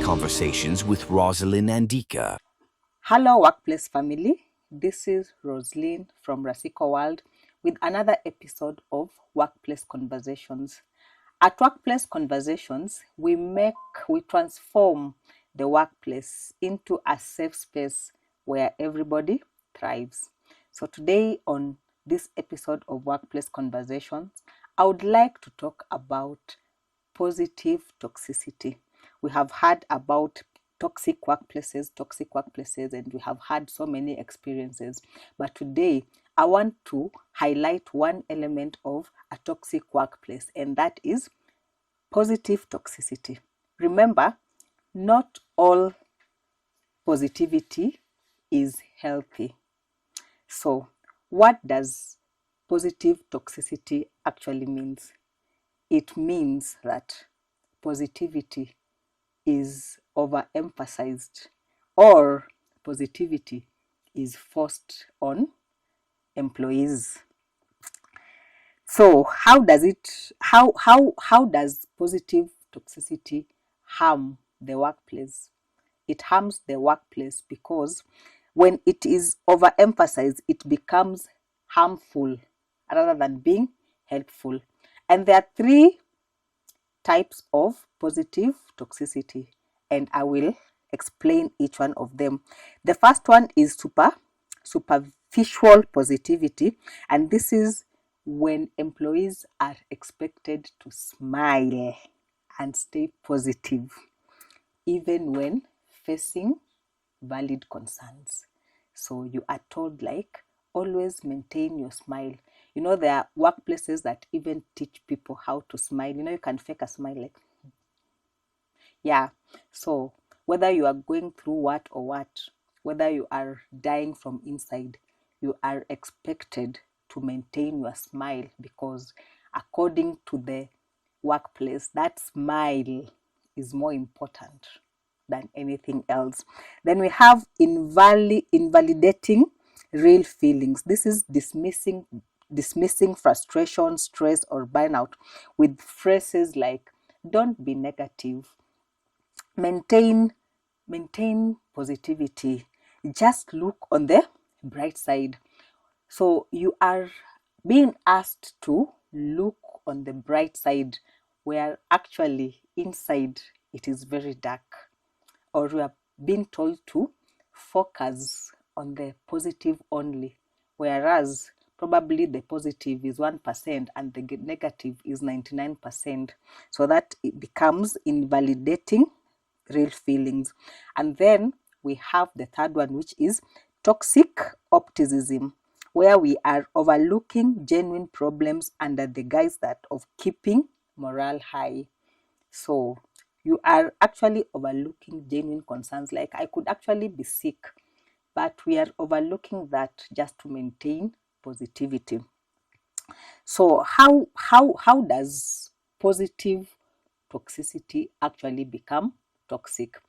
Conversations with Rosalind and Dika. Hello, workplace family. This is Rosalind from Rasiko World with another episode of Workplace Conversations. At Workplace Conversations, we transform the workplace into a safe space where everybody thrives. So today on this episode of Workplace Conversations, I would like to talk about positive toxicity. We have heard about toxic workplaces, and we have had so many experiences. But today, I want to highlight one element of a toxic workplace, and that is positive toxicity. Remember, not all positivity is healthy. So, what does positive toxicity actually means? It means that positivity is overemphasized or positivity is forced on employees. So how does positive toxicity harm the workplace? It harms the workplace because when it is overemphasized, it becomes harmful rather than being helpful. And there are three types of positive toxicity, and I will explain each one of them. The first one is superficial positivity, and this is when employees are expected to smile and stay positive even when facing valid concerns. So you are told, like, always maintain your smile. You know, there are workplaces that even teach people how to smile. You know, you can fake a smile like, yeah. So whether you are going through what, whether you are dying from inside, you are expected to maintain your smile because according to the workplace, that smile is more important than anything else. Then we have invalidating real feelings. This is dismissing frustration, stress, or burnout with phrases like "Don't be negative," maintain positivity, just look on the bright side. So you are being asked to look on the bright side where actually inside it is very dark, or you are being told to focus on the positive only, whereas probably the positive is 1% and the negative is 99%. So that it becomes invalidating real feelings. And then we have the third one, which is toxic optimism, where we are overlooking genuine problems under the guise of keeping morale high. So you are actually overlooking genuine concerns, like I could actually be sick, but we are overlooking that just to maintain positivity. So how does positive toxicity actually become toxic?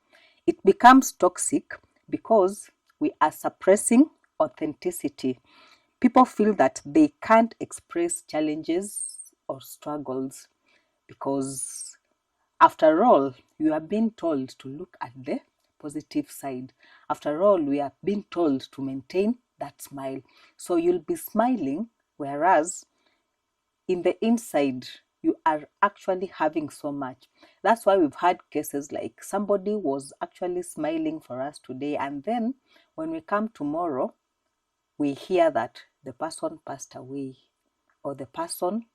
It becomes toxic because we are suppressing authenticity. People feel that they can't express challenges or struggles because, after all, you are being told to look at the positive side. After all, we are being told to maintain that smile. So you'll be smiling, whereas in the inside, you are actually having so much. That's why we've had cases like somebody was actually smiling for us today, and then when we come tomorrow, we hear that the person passed away, or the person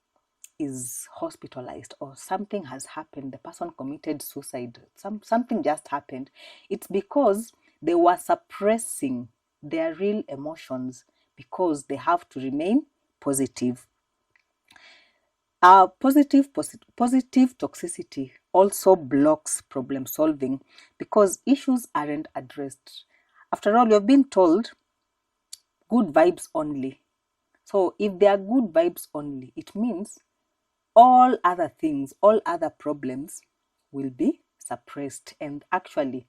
is hospitalized, or something has happened, the person committed suicide, something just happened. It's because they were suppressing their real emotions because they have to remain positive. Positive toxicity also blocks problem solving because issues aren't addressed. After all, you've been told good vibes only. So if they are good vibes only, it means all other things, all other problems will be suppressed, and actually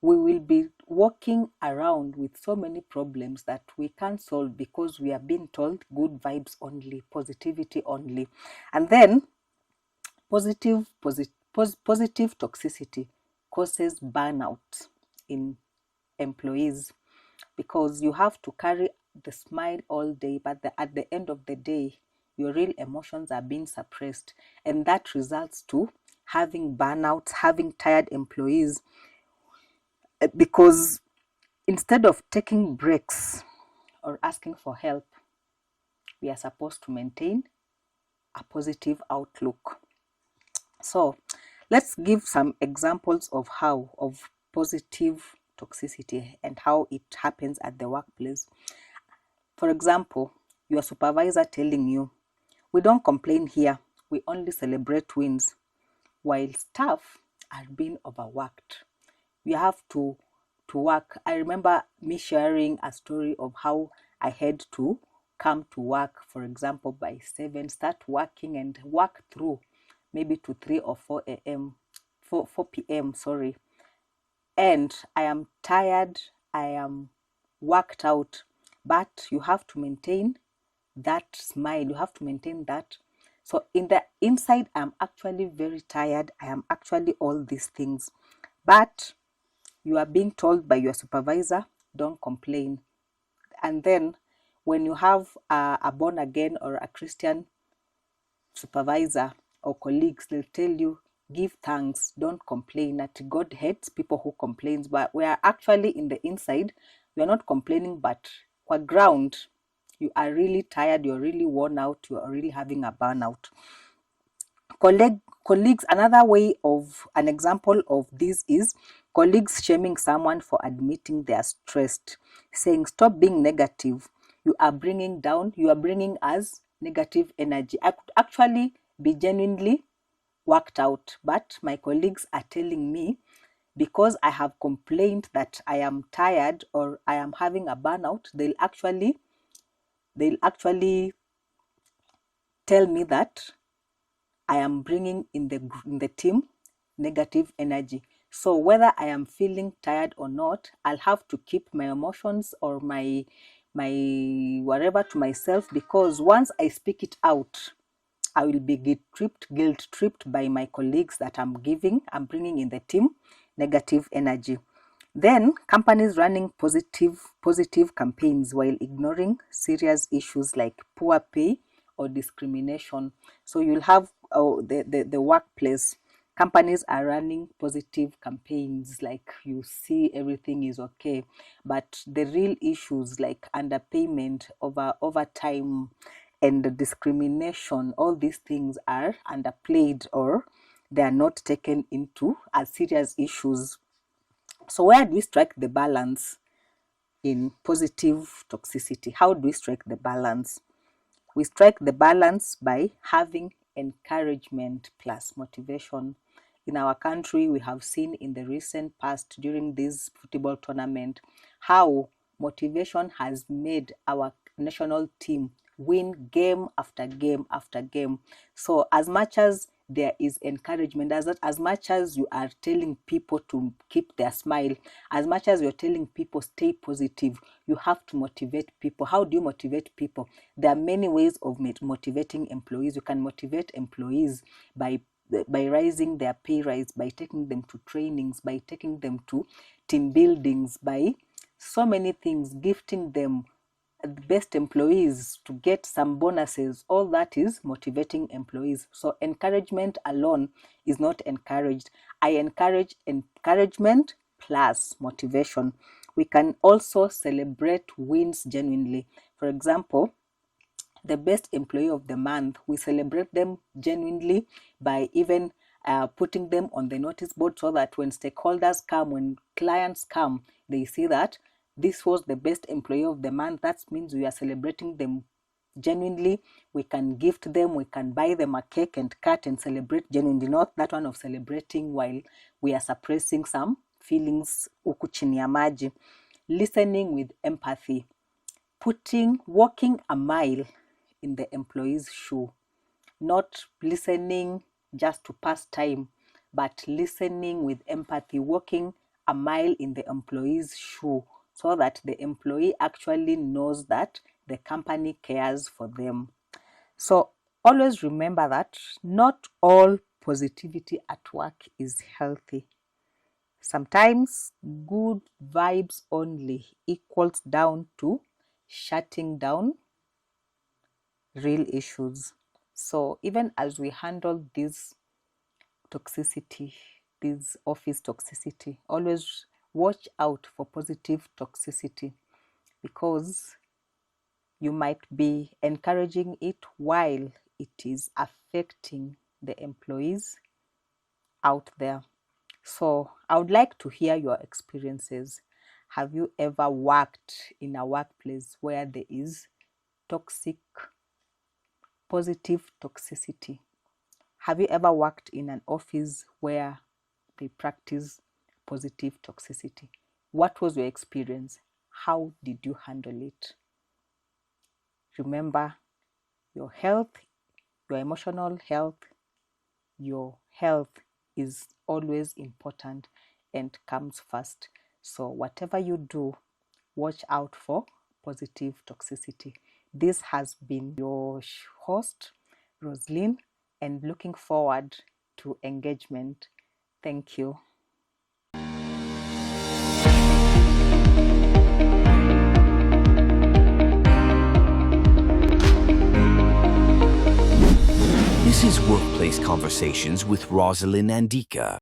we will be walking around with so many problems that we can't solve because we are being told good vibes only, positivity only. And then positive toxicity causes burnout in employees, because you have to carry the smile all day, but at the end of the day, your real emotions are being suppressed, and that results to having burnouts, having tired employees, because instead of taking breaks or asking for help, we are supposed to maintain a positive outlook. So let's give some examples of positive toxicity and how it happens at the workplace. For example, your supervisor telling you, "We don't complain here, we only celebrate wins," while staff are being overworked. You have to work. I remember me sharing a story of how I had to come to work, for example, by 7, start working and work through maybe to 3 or 4 a.m., 4 p.m., sorry. And I am tired, I am worked out, but you have to maintain that smile, you have to maintain that. So in the inside, I'm actually very tired, I am actually all these things, but you are being told by your supervisor, don't complain. And then when you have a born again or a Christian supervisor or colleagues, they'll tell you, give thanks, don't complain, that God hates people who complains. But we are actually in the inside, we are not complaining, but for ground, you are really tired, you're really worn out, you are really having a burnout. Colleagues, another way of an example of this is colleagues shaming someone for admitting they are stressed, saying, "Stop being negative. You are bringing us negative energy." I could actually be genuinely worked out, but my colleagues are telling me, because I have complained that I am tired or I am having a burnout, they'll actually tell me that I am bringing in the team negative energy. So whether I am feeling tired or not, I'll have to keep my emotions or my whatever to myself, because once I speak it out, I will be guilt tripped by my colleagues that I'm bringing in the team negative energy. Then companies running positive campaigns while ignoring serious issues like poor pay or discrimination. So you'll have the workplace. Companies are running positive campaigns, like you see everything is okay, but the real issues like underpayment, overtime, and the discrimination, all these things are underplayed, or they are not taken into as serious issues. So where do we strike the balance in positive toxicity? How do we strike the balance? We strike the balance by having encouragement plus motivation. In our country, we have seen in the recent past during this football tournament how motivation has made our national team win game after game after game. So as much as there is encouragement, as much as you are telling people to keep their smile, as much as you're telling people stay positive, you have to motivate people. How do you motivate people? There are many ways of motivating employees. You can motivate employees by raising their pay rise, by taking them to trainings, by taking them to team buildings, by so many things, gifting them the best employees to get some bonuses. All that is motivating employees. So encouragement alone is not encouraged. I encourage encouragement plus motivation. We can also celebrate wins genuinely. For example, the best employee of the month, we celebrate them genuinely by even putting them on the notice board, so that when stakeholders come, when clients come, they see that this was the best employee of the month. That means we are celebrating them genuinely. We can gift them, we can buy them a cake and cut and celebrate genuinely, not that one of celebrating while we are suppressing some feelings huku chini ya maji. Listening with empathy, walking a mile in the employee's shoe, not listening just to pass time, but listening with empathy, walking a mile in the employee's shoe, so that the employee actually knows that the company cares for them. So always remember that not all positivity at work is healthy. Sometimes good vibes only equals down to shutting down real issues. So even as we handle this toxicity, this office toxicity, always watch out for positive toxicity, because you might be encouraging it while it is affecting the employees out there. So I would like to hear your experiences. Have you ever worked in a workplace where there is toxic, positive toxicity? Have you ever worked in an office where they practice positive toxicity? What was your experience? How did you handle it? Remember, your health, your emotional health, your health is always important and comes first. So whatever you do, watch out for positive toxicity. This has been your host, Roslyn, and looking forward to engagement. Thank you. This is Workplace Conversations with Rosalind and Dika.